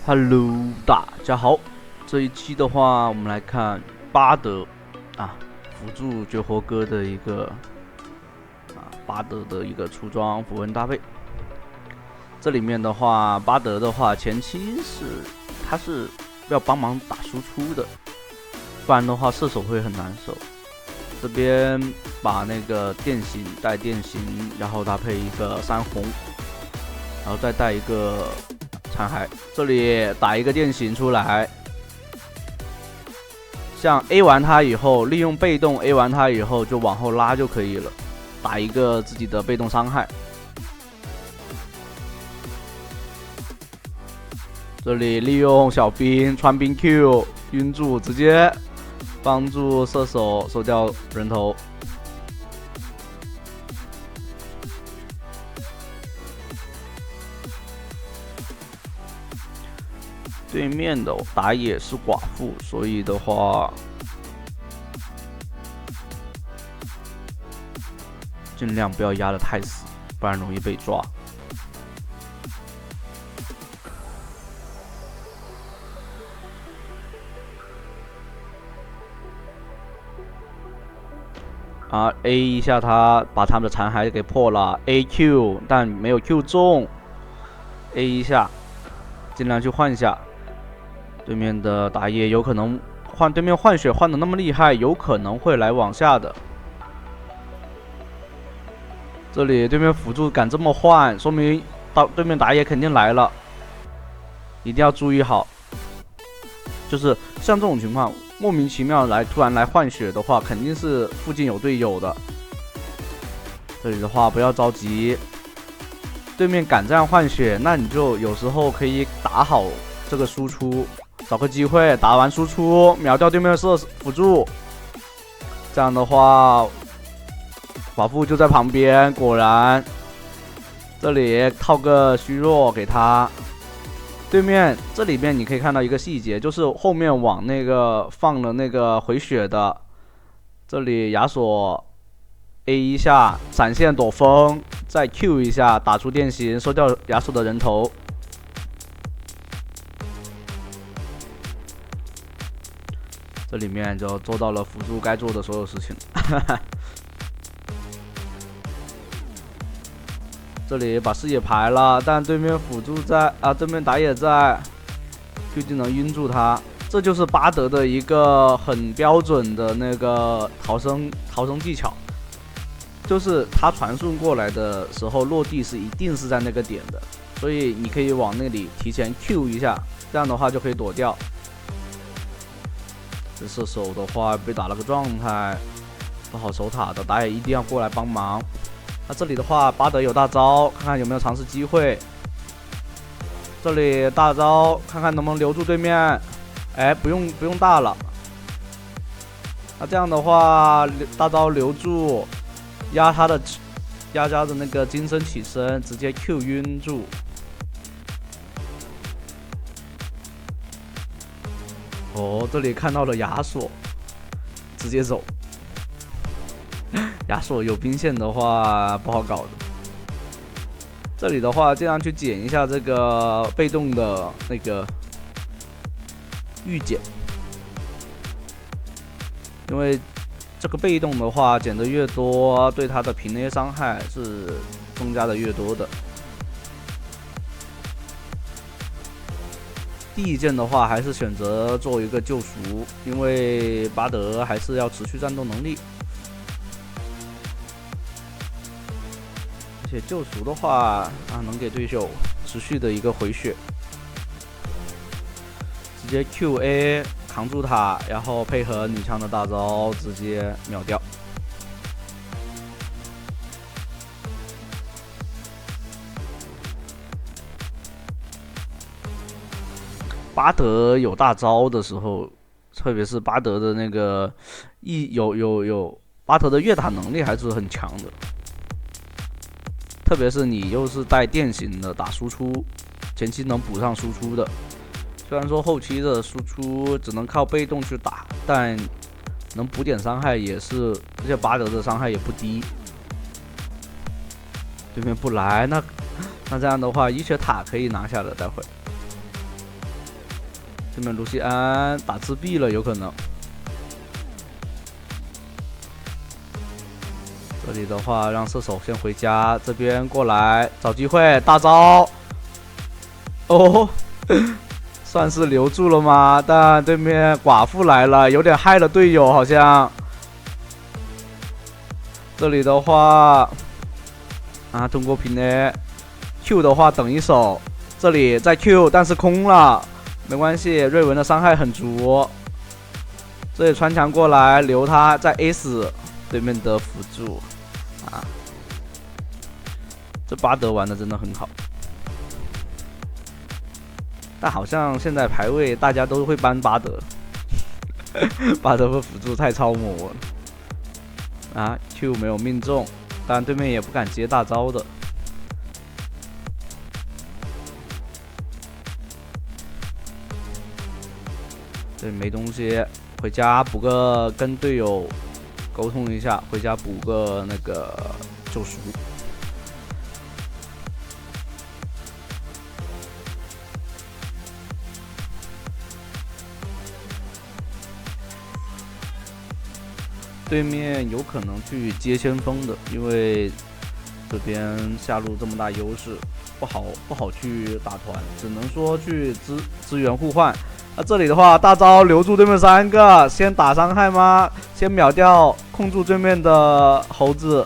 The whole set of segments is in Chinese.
Hello， 大家好。这一期的话，我们来看巴德辅助绝活哥的一个巴德的一个出装符文搭配。这里面的话，巴德的话前期他是要帮忙打输出的，不然的话射手会很难受。这边把那个电刑带电刑，然后搭配一个3红，然后再带一个残骸，这里打一个电刑出来，像 A 完它以后，利用被动 A 完它以后就往后拉就可以了，打一个自己的被动伤害。这里利用小兵穿兵 Q 晕住，直接帮助射手收掉人头。对面的打野是寡妇，所以的话尽量不要压得太死，不然容易被抓。A 一下他把他们的残骸给破了 ，AQ 但没有 Q 中 ，A 一下，尽量去换一下。对面的打野有可能对面换血换的那么厉害，有可能会来往下的。这里对面辅助敢这么换，说明对面打野肯定来了，一定要注意好。就是像这种情况，莫名其妙突然来换血的话，肯定是附近有队友的。这里的话不要着急，对面敢这样换血，那你就有时候可以打好这个输出。找个机会打完输出，秒掉对面的辅助，这样的话，寡妇就在旁边。果然，这里套个虚弱给他。对面这里面你可以看到一个细节，就是后面往那个放了那个回血的，这里亚索 A 一下闪现躲风，再 Q 一下打出电刑，收掉亚索的人头。这里面就做到了辅助该做的所有事情。这里把视野排了，但对面辅助在对面打野在 ，Q 技能晕住他。这就是巴德的一个很标准的那个逃生技巧，就是他传送过来的时候落地一定是在那个点的，所以你可以往那里提前 Q 一下，这样的话就可以躲掉。这射手的话被打了个状态，不好守塔的，打野一定要过来帮忙。那这里的话，巴德有大招，看看有没有尝试机会。这里大招，看看能不能留住对面。不用大了。那这样的话，大招留住，压他的那个金身起身，直接 Q 晕住。这里看到了亚索，直接走。亚索有兵线的话不好搞的。这里的话，尽量去减一下这个被动的那个预减，因为这个被动的话减的越多，对他的平 A 伤害是增加的越多的。第一件的话，还是选择做一个救赎，因为巴德还是要持续战斗能力，而且救赎的话能给对手持续的一个回血，直接 QA 扛住他，然后配合女枪的大招直接秒掉。巴德有大招的时候，特别是巴德的那个巴德的越塔能力还是很强的，特别是你又是带电刑的打输出，前期能补上输出的。虽然说后期的输出只能靠被动去打，但能补点伤害也是，而且巴德的伤害也不低。对面不来，那这样的话，医学塔可以拿下了，待会。对面卢锡安打自闭了，有可能。这里的话，让射手先回家，这边过来找机会，大招。哦，算是留住了吗？但对面寡妇来了，有点害了队友，好像。这里的话，通过平 A Q 的话等一手，这里再 Q， 但是空了，没关系，瑞文的伤害很足。这里穿墙过来，留他再 A 死对面的辅助啊！这巴德玩的真的很好，但好像现在排位大家都会搬巴德，巴德的辅助太超模了啊 ！Q 没有命中，但对面也不敢接大招的。对，没东西，回家补个，跟队友沟通一下，回家补个那个救赎。对面有可能去接先锋的，因为这边下路这么大优势，不好去打团，只能说去支援互换。那这里的话，大招留住对面3个，先打伤害吗？先秒掉，控住对面的猴子。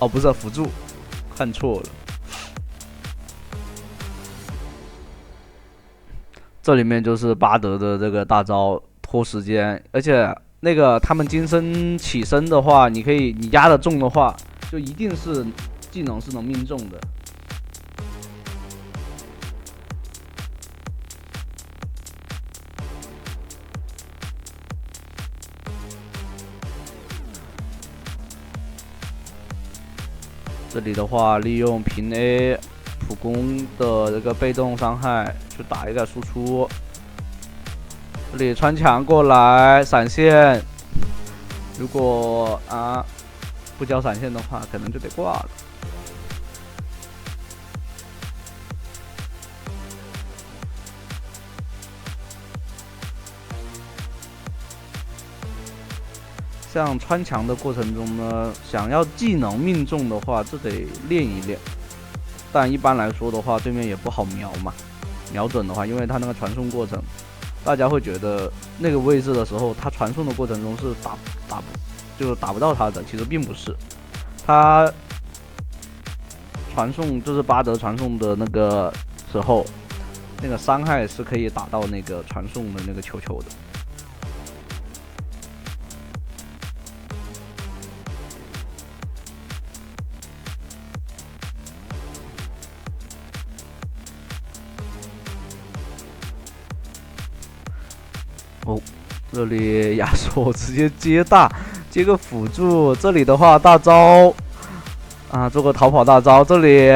哦，不是辅助，看错了。这里面就是巴德的这个大招拖时间，而且那个他们金身起身的话，你压得中的话，就一定是技能是能命中的。这里的话，利用平 A 普攻的这个被动伤害去打一个输出。这里穿墙过来，闪现。如果不交闪现的话，可能就得挂了。像穿墙的过程中呢，想要技能命中的话，这得练一练。但一般来说的话，对面也不好瞄嘛。瞄准的话，因为他那个传送过程，大家会觉得那个位置的时候，他传送的过程中是打不到他的，其实并不是。他传送就是巴德传送的那个时候，那个伤害是可以打到那个传送的那个球的。哦，这里亚索直接接个辅助，这里的话大招做个逃跑大招，这里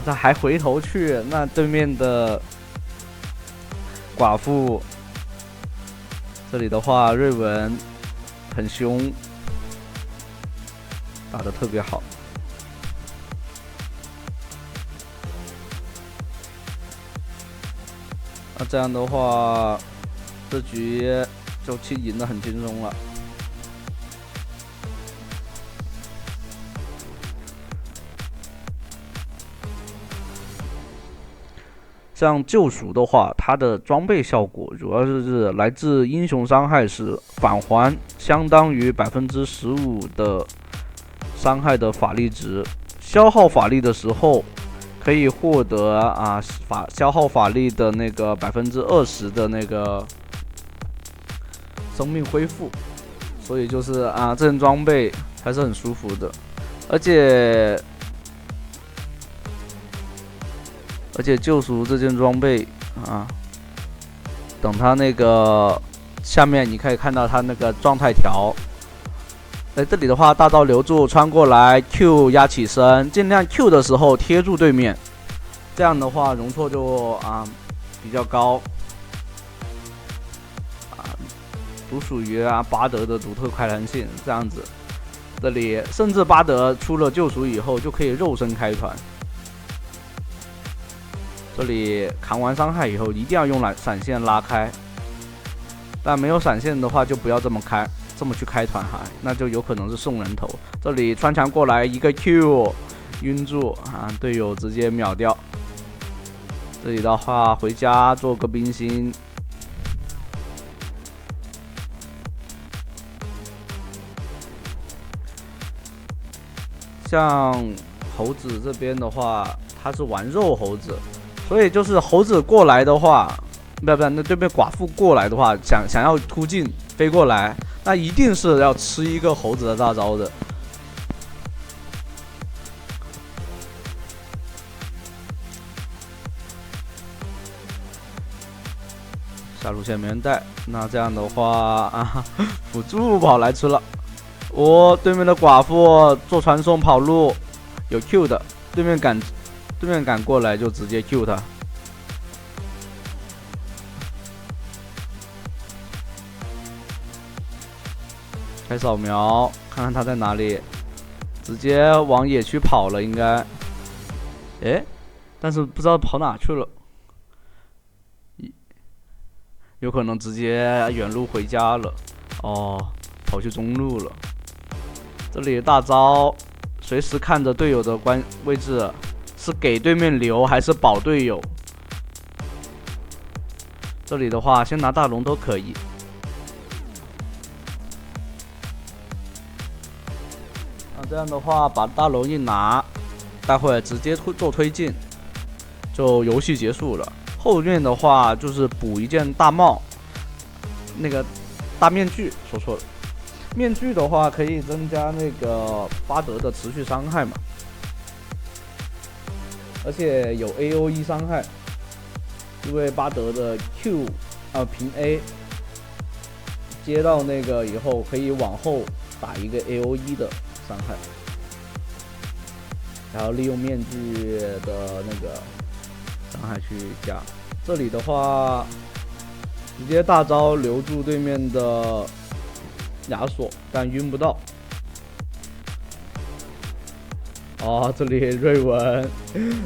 他还回头去，那对面的寡妇，这里的话瑞文很凶，打得特别好。那这样的话，这局就赢得很轻松了。像救赎的话，它的装备效果主要是来自英雄伤害时返还相当于15%的伤害的法力值，消耗法力的时候可以获得消耗法力的那个20%的那个生命恢复，所以就是这件装备还是很舒服的，而且救赎这件装备等它那个下面你可以看到它那个状态条。这里的话大招留住穿过来 Q 压起身，尽量 Q 的时候贴住对面，这样的话容错就比较高。独属于巴德的独特快弹性，这样子，这里甚至巴德出了救赎以后就可以肉身开团，这里扛完伤害以后，一定要用闪现拉开。但没有闪现的话，就不要这么去开团哈，那就有可能是送人头。这里穿墙过来一个 Q， 晕住啊，队友直接秒掉。这里的话，回家做个冰心。像猴子这边的话，他是玩肉猴子，所以就是猴子过来的话，不，那对面寡妇过来的话，想要突进飞过来，那一定是要吃一个猴子的大招的。下路线没人带，那这样的话啊，辅助跑来吃了。对面的寡妇做传送跑路，有 Q 的，对面敢过来就直接 Q 他。开扫描，看看他在哪里，直接往野区跑了，应该。但是不知道跑哪去了，有可能直接远路回家了。跑去中路了。这里大招随时看着队友的位置，是给对面留还是保队友。这里的话，先拿大龙都可以。那这样的话，把大龙一拿，待会儿直接做推进，就游戏结束了。后面的话就是补一件大帽，那个大面具，说错了。面具的话可以增加那个巴德的持续伤害嘛，而且有 AOE 伤害，因为巴德的 Q 平 A 接到那个以后可以往后打一个 AOE 的伤害，然后利用面具的那个伤害去加。这里的话，直接大招留住对面的亚索，但晕不到。这里瑞文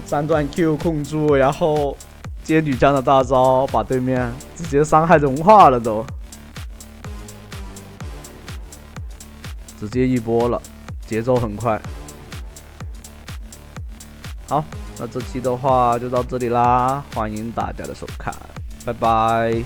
3段 Q 控住，然后接女将的大招，把对面直接伤害融化了都，直接一波了，节奏很快。好，那这期的话就到这里啦，欢迎大家的收看，拜拜。